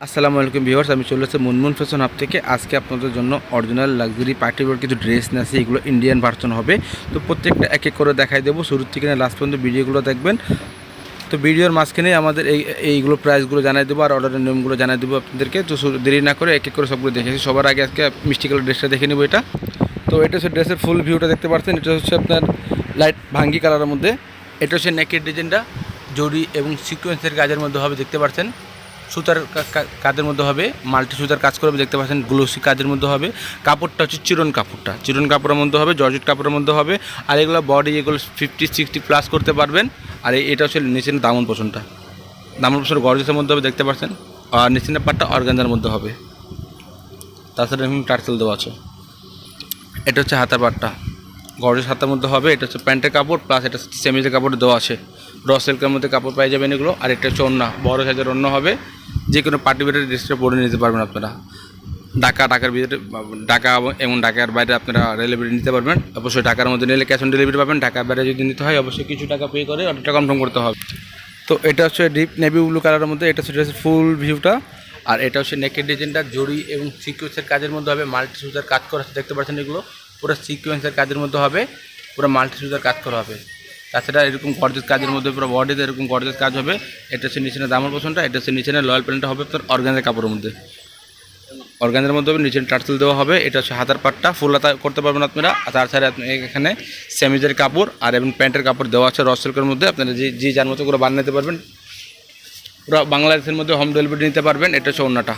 আসসালামু আলাইকুম ভিউয়ার্স, আমি চলে এসেছি মুনমুন ফ্যাশন হাব থেকে। আজকে আপনাদের জন্য অরিজিনাল লাক্সারি পার্টি ওয়্যার কিছু ড্রেস নিয়ে আসি। এগুলো ইন্ডিয়ান ভার্সন হবে। তো প্রত্যেকটা এক এক করে দেখাই দেবো, শুরু থেকে লাস্ট পর্যন্ত ভিডিওগুলো দেখবেন। তো ভিডিওর মাঝখানে আমাদের এইগুলো প্রাইসগুলো জানাই দেবো আর অর্ডারের নিয়মগুলো জানাই দেবো আপনাদেরকে। তো দেরি না করে এক এক করে সবগুলো দেখেছি। সবার আগে আজকে মিষ্টি কালার ড্রেসটা দেখে নেবো। তো এটা হচ্ছে ড্রেসের ফুল ভিউটা দেখতে পাচ্ছেন। এটা হচ্ছে আপনার লাইট ভাঙ্গি কালারের মধ্যে। এটা হচ্ছে নেকের ডিজাইনটা জরি এবং সিকোয়েন্সের কাজের মধ্যে হবে, দেখতে পাচ্ছেন। সুতার কাজের মধ্যে হবে, মাল্টি সুতার কাজ করবে, দেখতে পাচ্ছেন। গ্লোসি কাজের মধ্যে হবে। কাপড়টা হচ্ছে চিরন কাপড়ের মধ্যে হবে, জর্জেট কাপড়ের মধ্যে হবে। আর এগুলো বডি এগুলো 50-60+ করতে পারবেন। আর এটা হচ্ছে নিচের দামন পোষণটা গর্জেসের মধ্যে হবে, দেখতে পাচ্ছেন। আর নিচের পাটটা অর্গানজার মধ্যে হবে। তাছাড়া এরকম টার্সেল দেওয়া আছে। এটা হচ্ছে হাতার পাটটা গর্জেস হাতার মধ্যে হবে। এটা হচ্ছে প্যান্টের কাপড় প্লাস এটা হচ্ছে সেমিজের কাপড় দেওয়া আছে। র সিল্কের মধ্যে কাপড় পাই যাবেন এগুলো। আর এটা হচ্ছে ওড়না, বড় সাইজের ওড়না হবে। যে কোনো পার্টি ওয়্যারের ড্রেসটা পরে নিতে পারবেন আপনারা। ঢাকার ভিতরে, ঢাকা এবং ঢাকার বাইরে আপনারা ডেলিভারি নিতে পারবেন। অবশ্যই ঢাকার মধ্যে নিলে ক্যাশ অন ডেলিভারি পাবেন। ঢাকার বাইরে যদি নিতে হয় অবশ্যই কিছু টাকা পে করে অর্ডারটা কনফার্ম করতে হবে। তো এটা হচ্ছে ডিপ নেভি ব্লু কালারের মধ্যে। এটা হচ্ছে ড্রেসের ফুল ভিউটা। আর এটা হচ্ছে নেকের ডিজাইনটা জরি এবং সিকোয়েন্সের কাজের মধ্যে হবে। মাল্টি সুতার কাজ করা আছে, দেখতে পাচ্ছেন। এগুলো পুরো সিকোয়েন্সের কাজের মধ্যে হবে, পুরো মাল্টি সুতার কাজ করা হবে। তাছাড়া এরকম গর্জেস কাজের মধ্যে পুরো বডিতে এরকম গর্জেস কাজ হবে। এটা হচ্ছে নিচের দামর পোষণটা। এটা হচ্ছে নিচের লয়াল প্যান্টটা হবে আপনার অর্গানজার কাপড়ের মধ্যে। অর্গানজার মধ্যে হবে, নিচের টার্সেল দেওয়া হবে। এটা হচ্ছে হাতার পাটটা ফুল হাতা করতে পারবেন আপনারা। আর তাছাড়া আপনি এখানে সেমিজের কাপড় আর এবং প্যান্টের কাপড় দেওয়া আছে র সিল্কের মধ্যে। আপনারা যে যার মতো করে বানিয়ে নিতে পারবেন। পুরো বাংলাদেশের মধ্যে হোম ডেলিভারি নিতে পারবেন। এটা হচ্ছে ওড়নাটা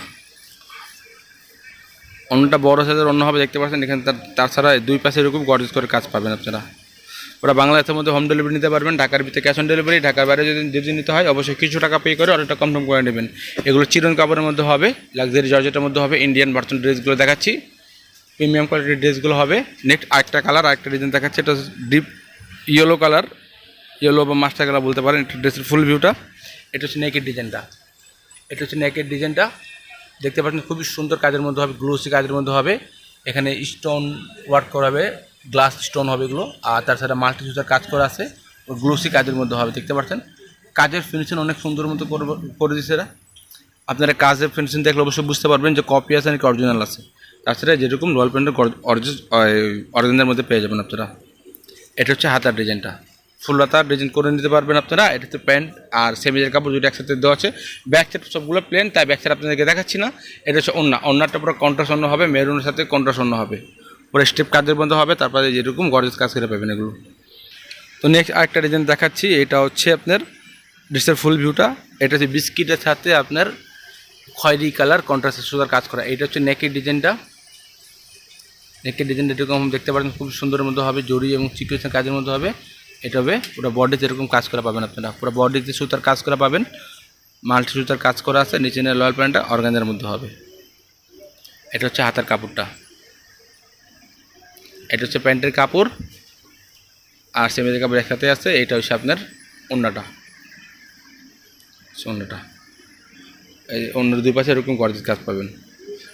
বড় সাইজের ওড়না হবে, দেখতে পাচ্ছেন। এখানে তাছাড়া দুই পাশে এরকম গর্জেস করে কাজ পাবেন আপনারা। ওরা বাংলাদেশের মধ্যে হোম ডেলিভারি নিতে পারবেন। ঢাকার ভিতরে ক্যাশ অন ডেলিভারি। ঢাকার বাইরে যদি নিতে হয় অবশ্যই কিছু টাকা পে করে অর্ডারটা কনফার্ম করে নেবেন। এগুলো চিরন কাপড়ের মধ্যে হবে, লাক্সারি জর্জেটের মধ্যে হবে। ইন্ডিয়ান ভার্সন ড্রেসগুলো দেখাচ্ছি, প্রিমিয়াম কোয়ালিটির ড্রেসগুলো হবে। নেক্সট আরেকটা কালার, আরেকটা ডিজাইন দেখাচ্ছি। এটা ডিপ ইয়েলো কালার, ইয়েলো বা মাস্টার কালার বলতে পারেন। এটা ড্রেসের ফুল ভিউটা। এটা হচ্ছে নেকের ডিজাইনটা। দেখতে পাচ্ছেন খুবই সুন্দর কাজের মধ্যে হবে, গ্লোসি কাজের মধ্যে হবে। এখানে স্টোন ওয়ার্ক করা হবে, গ্লাস স্টোন হবে এগুলো। আর তাছাড়া মাল্টি সুতার কাজ করা আছে, গ্লোসি কাজের মধ্যে হবে, দেখতে পাচ্ছেন। কাজের ফিনিশিং অনেক সুন্দর মতো করে দিচ্ছে এরা। আপনারা কাজের ফিনিশিং দেখলে অবশ্যই বুঝতে পারবেন যে কপি আছে নাকি অরিজিনাল আছে। তাছাড়া যেরকম রয়্যাল প্যান্টের অরিজিনাল মধ্যে পেয়ে যাবেন আপনারা। এটা হচ্ছে হাতার ডিজাইনটা, ফুল হাতার ডিজাইন করে নিতে পারবেন আপনারা। এটা হচ্ছে প্যান্ট আর সেমিজের কাপড় দুটো একসাথে দেওয়া আছে। ব্যাক সাইড সবগুলো প্লেন, তাই ব্যাক সাইড আপনাদেরকে দেখাচ্ছি না। এটা হচ্ছে ওড়নাটা পুরো কন্ট্রাস্ট ওড়না হবে, মেরুনের সাথে কন্ট্রাস্ট ওড়না হবে, পুরো স্টেপ কাজের মধ্যে হবে। তারপরে যেরকম গর্জেস কাজ করে পাবেন এগুলো। তো নেক্সট আরেকটা ডিজাইন দেখাচ্ছি। এটা হচ্ছে আপনার ড্রেসের ফুল ভিউটা। এটা হচ্ছে বিস্কিটের সাথে আপনার খয়েরি কালার কন্ট্রাস্টের সুতার কাজ করা। এটা হচ্ছে নেকের ডিজাইনটা এরকম দেখতে পাচ্ছেন, খুব সুন্দরের মধ্যে হবে, জরি এবং সিকোয়েন্সের কাজের মধ্যে হবে। এটা হবে পুরো বডিতে এরকম কাজ করা পাবেন আপনারা, পুরো বডিতে সুতার কাজ করা পাবেন, মাল্টি সুতার কাজ করা আছে। নিচে লয়াল প্যান্টটা অর্গানজার মধ্যে হবে। এটা হচ্ছে হাতার কাপড়টা। এটা হচ্ছে প্যান্টের কাপড় আর সেমিজের কাপড় একসাথে আছে। এটা হচ্ছে আপনার ওড়নাটা। এই অন্যের দুই পাশে এরকম গর্জেস কাজ পাবেন।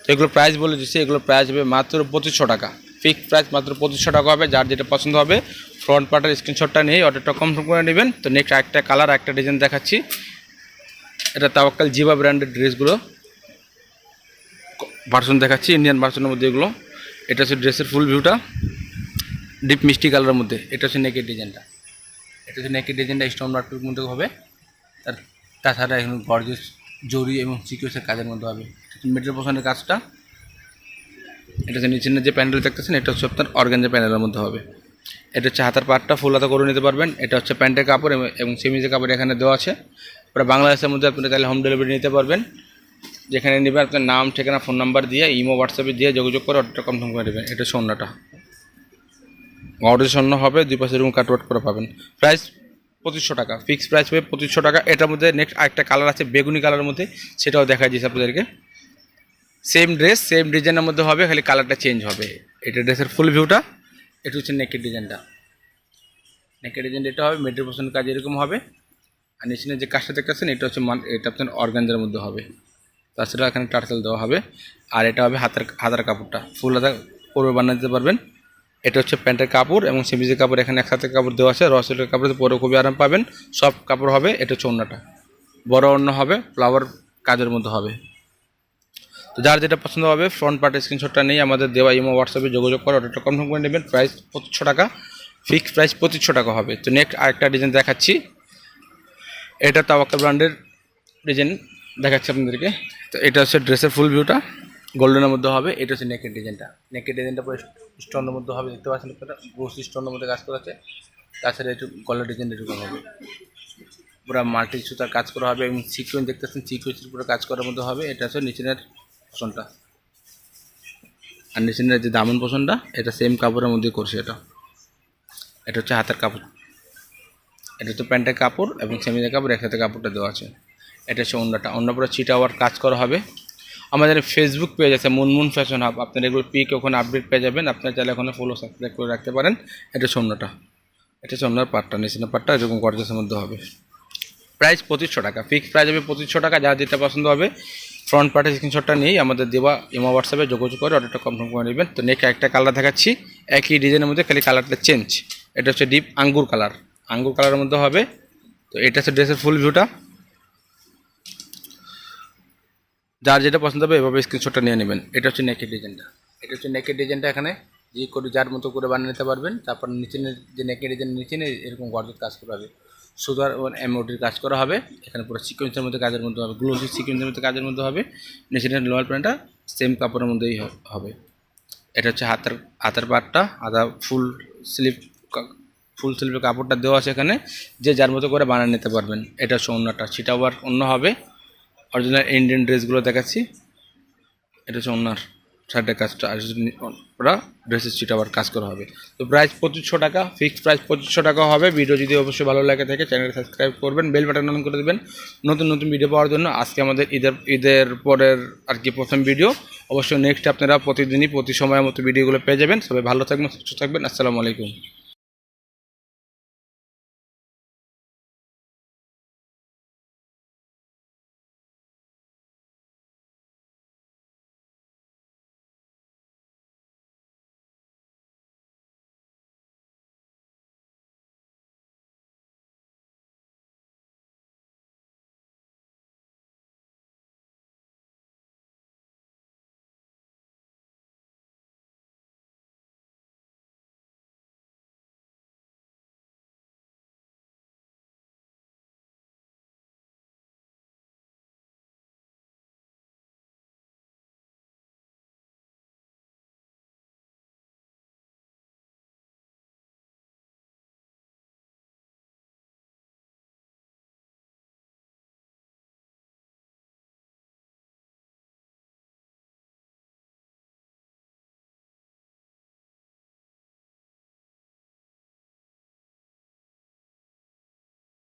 তো এগুলো প্রাইস বলে দিচ্ছি, এগুলো প্রাইস হবে মাত্র 2500 টাকা। ফিক্সড প্রাইস মাত্র 2500 টাকা হবে। যার যেটা পছন্দ হবে ফ্রন্ট পার্টের স্ক্রিনশটটা নিয়ে অর্ডারটা কনফার্ম করে নেবেন। তো নেক্সট একটা কালার, একটা ডিজাইন দেখাচ্ছি। এটা তাওয়াক্কাল জিবা ব্র্যান্ডের ড্রেসগুলো ভার্সন দেখাচ্ছি, ইন্ডিয়ান ভার্সনের মধ্যে এগুলো। এটা হচ্ছে ড্রেসের ফুল ভিউটা, ডিপ মিষ্টি কালারের মধ্যে। এটা হচ্ছে নেকের ডিজাইনটা। স্টোন ওয়ার্কের মধ্যে হবে। তাছাড়া এখন গর্জেস জরি এবং সিকোয়েন্সের কাজের মধ্যে হবে। মিডল পোর্শনের কাজটা। এটা হচ্ছে নিচের যে প্যানেল দেখতেছেন, এটা হচ্ছে আপনার অর্গানজা প্যানেলের মধ্যে হবে। এটা হচ্ছে হাতার পাটটা ফুল হাতা করে নিতে পারবেন। এটা হচ্ছে প্যান্টের কাপড় এবং সেমিজের কাপড় এখানে দেওয়া আছে। পুরো বাংলাদেশের মধ্যে আপনি তাহলে হোম ডেলিভারি নিতে পারবেন। যেখানে নেবেন আপনার নাম, ঠিকানা, ফোন নাম্বার দিয়ে ইমো হোয়াটসঅ্যাপে দিয়ে যোগাযোগ করে অর্ডারটা কনফার্ম করে নেবেন। এটা হচ্ছে ওড়নাটা, গর্জেস ওড়না হবে, দুই পাশে এরকম কাটওয়ার্ক করে পাবেন। প্রাইস 2500 টাকা, ফিক্সড প্রাইস হবে 2500 টাকা। এটার মধ্যে নেক্সট আরেকটা কালার আছে বেগুনি কালারের মধ্যে, সেটাও দেখা দিয়েছে আপনাদেরকে। সেম ড্রেস সেম ডিজাইনের মধ্যে হবে, খালি কালারটা চেঞ্জ হবে। এটা ড্রেসের ফুল ভিউটা। এটা হচ্ছে নেকের ডিজাইনটা এটা হবে মিডল পোর্শনের কাজ এরকম হবে। আর নিচে যে কাজটা দেখতেছেন এটা হচ্ছে এটা আপনার অর্গানজার মধ্যে হবে। তাছাড়া এখানে টার্সেল দেওয়া হবে। আর এটা হবে হাতার কাপড়টা ফুল হাতা পরে বানিয়ে দিতে পারবেন। এটা হচ্ছে প্যান্টের কাপড় এবং সেমিজের কাপড় এখানে একসাথে কাপড় দেওয়া আছে। রসেলের কাপড়ে পরে খুবই আরাম পাবেন, সব কাপড় হবে। এটা হচ্ছে ওড়নাটা, বড় ওড়না হবে, ফ্লাওয়ার কাজের মধ্যে হবে। তো যার যেটা পছন্দ হবে ফ্রন্ট পার্টের স্ক্রিনশটটা নিয়ে আমাদের দেওয়া ইমো হোয়াটসঅ্যাপে যোগাযোগ করে অর্ডারটা কনফার্ম করে নেবেন। প্রাইস 2500 টাকা, ফিক্সড প্রাইস 2500 টাকা হবে। তো নেক্সট আরেকটা ডিজাইন দেখাচ্ছি, এটা তাওয়াক্কাল ব্র্যান্ডের ডিজাইন দেখাচ্ছি আপনাদেরকে। তো এটা হচ্ছে ড্রেসের ফুল ভিউটা গোল্ডেনের মধ্যে হবে। এটা হচ্ছে নেকের ডিজাইনটা, নেকের ডিজাইনটা পুরো স্টোনের মধ্যে হবে, দেখতে পাচ্ছেন আপনারা গোস স্টোনের মধ্যে কাজ করা আছে। তাছাড়া একটু গলার ডিজাইন এরকম হবে, পুরো মাল্টি সুতার কাজ করা হবে এবং সিকোয়েন্স দেখতেছেন সিকোয়েন্সের পুরো কাজ করার মধ্যে হবে। এটা হচ্ছে নিচের পোষণটা, আর নিচের যে দামন পোষণটা এটা সেম কাপড়ের মধ্যে করছে। এটা হচ্ছে হাতের কাপড়, এটা হচ্ছে প্যান্টের কাপড় এবং সেমিজের কাপড় একসাথে কাপড়টা দেওয়া আছে। এটা হচ্ছে অন্যটা, অন্য পুরো চিটা ওয়ার্ক কাজ করা হবে। আমাদের ফেসবুক পেজ আছে মুনমুন ফ্যাশন হাব, আপনারা এগুলো পিক ওখানে আপডেট পেয়ে যাবেন, আপনারা চাইলে ওখানে ফলো সাবস্ক্রাইব করে রাখতে পারেন। এটা হচ্ছে অন্যটা, এটা হচ্ছে অন্যার পার্টটা, নিচের পার্টটা এরকম গর্জাসের মধ্যে হবে। প্রাইস 2500 টাকা, ফিক্সড প্রাইস হবে 2500 টাকা। যার যেটা পছন্দ হবে ফ্রন্ট পার্টের স্ক্রিনশটটা নিয়েই আমাদের দেওয়া ইমো হোয়াটসঅ্যাপে যোগাযোগ করে অর্ডারটা কনফার্ম করে নেবেন। তো নেক্সট একটা কালার দেখাচ্ছি, একই ডিজাইনের মধ্যে খালি কালারটা চেঞ্জ। এটা হচ্ছে ডিপ আঙ্গুর কালার, আঙ্গুর কালারের মধ্যে হবে। তো এটা হচ্ছে ড্রেসের ফুল ভিউটা, যার যেটা পছন্দ হবে এভাবে স্ক্রিনশটটা নিয়ে নেবেন। এটা হচ্ছে নেকের ডিজাইনটা, এটা হচ্ছে নেকের ডিজাইনটা এখানে যে করে যার মতো করে বানিয়ে নিতে পারবেন। তারপর নিচে যে নেকের ডিজাইন নিচে এরকম গর্জের কাজ করা হবে, সুতার ও এমব্রয়ডারির কাজ করা হবে। এখানে পুরো সিকোয়েন্সের মধ্যে কাজের মধ্যে হবে, গ্লোসি সিকোয়েন্সের মধ্যে কাজের মধ্যে হবে। নিচের লোয়ার প্যান্টটা সেম কাপড়ের মধ্যেই হবে। এটা হচ্ছে হাতের পার্টটা, আধা ফুল স্লিভের কাপড়টা দেওয়া আছে এখানে, যে যার মতো করে বানিয়ে নিতে পারবেন। এটা হচ্ছে অন্যটা, চিটা ওয়ার্ক অন্য হবে। অরিজিনাল ইন্ডিয়ান ড্রেসগুলো দেখাচ্ছি, এটা হচ্ছে অন্যার শার্টের কাজটা, আর ওরা ড্রেসের চিটা আবার কাজ করা হবে। তো প্রাইস 2500 টাকা, ফিক্সড প্রাইস 2500 টাকা হবে। ভিডিও যদি অবশ্যই ভালো লাগে থাকে চ্যানেলটা সাবস্ক্রাইব করবেন, বেল বাটন অন করে দেবেন নতুন নতুন ভিডিও পাওয়ার জন্য। আজকে আমাদের ঈদের পরের আর কি প্রথম ভিডিও। অবশ্যই নেক্সট আপনারা প্রতিদিনই প্রতি সময়ের মতো ভিডিওগুলো পেয়ে যাবেন। সবাই ভালো থাকবেন, সুস্থ থাকবেন। আসসালামু আলাইকুম।